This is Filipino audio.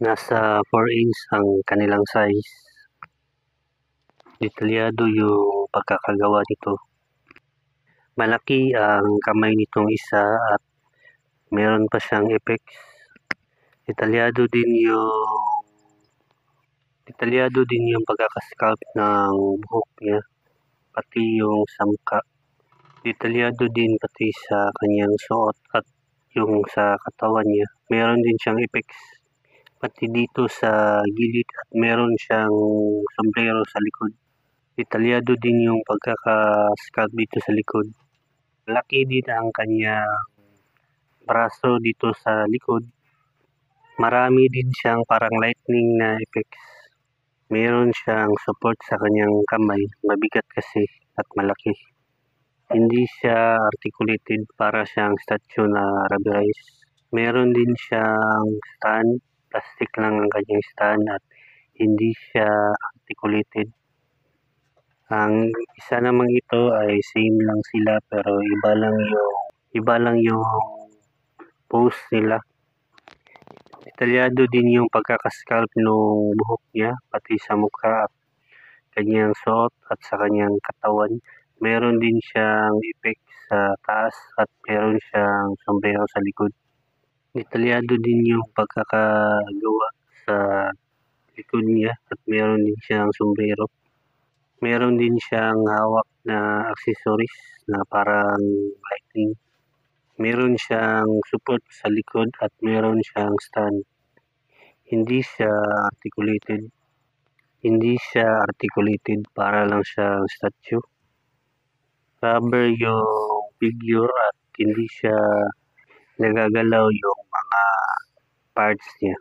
Nasa 4 inch ang kanilang size. Detalyado yung pagkakagawa nito. Malaki ang kamay nitong isa at meron pa siyang effects. Detalyado din yung pagkakasculpt ng buhok niya, pati yung sa mukha. Detalyado din pati sa kanyang suot at yung sa katawan niya. Meron din siyang effects pati dito sa gilid at meron siyang sombrero sa likod. Detalyado din yung pagkaka-sculpt dito sa likod. Malaki din ang kanyang braso dito sa likod. Marami din siyang parang lightning na effects. Meron siyang support sa kanyang kamay. Mabigat kasi at malaki. Hindi siya articulated, para siyang statue na rubberized. Meron din siyang stand. Plastic lang ang kanyang stand at hindi siya articulated. Ang isa namang ito ay same lang sila pero iba lang yung pose nila. Detalyado din yung pagkakasculpt ng buhok niya, pati sa mukha at kanyang suot at sa kanyang katawan. Meron din siyang effect sa taas at meron siyang sombrero sa likod. Detalyado din yung pagkakagawa sa likod niya at meron din siyang sombrero. Meron din siyang hawak na accessories na parang lightning. Meron siyang support sa likod at meron siyang stand. Hindi siya articulated, para lang siyang statue. Rubber yung figure at hindi siya nagagalaw yung mga parts niya.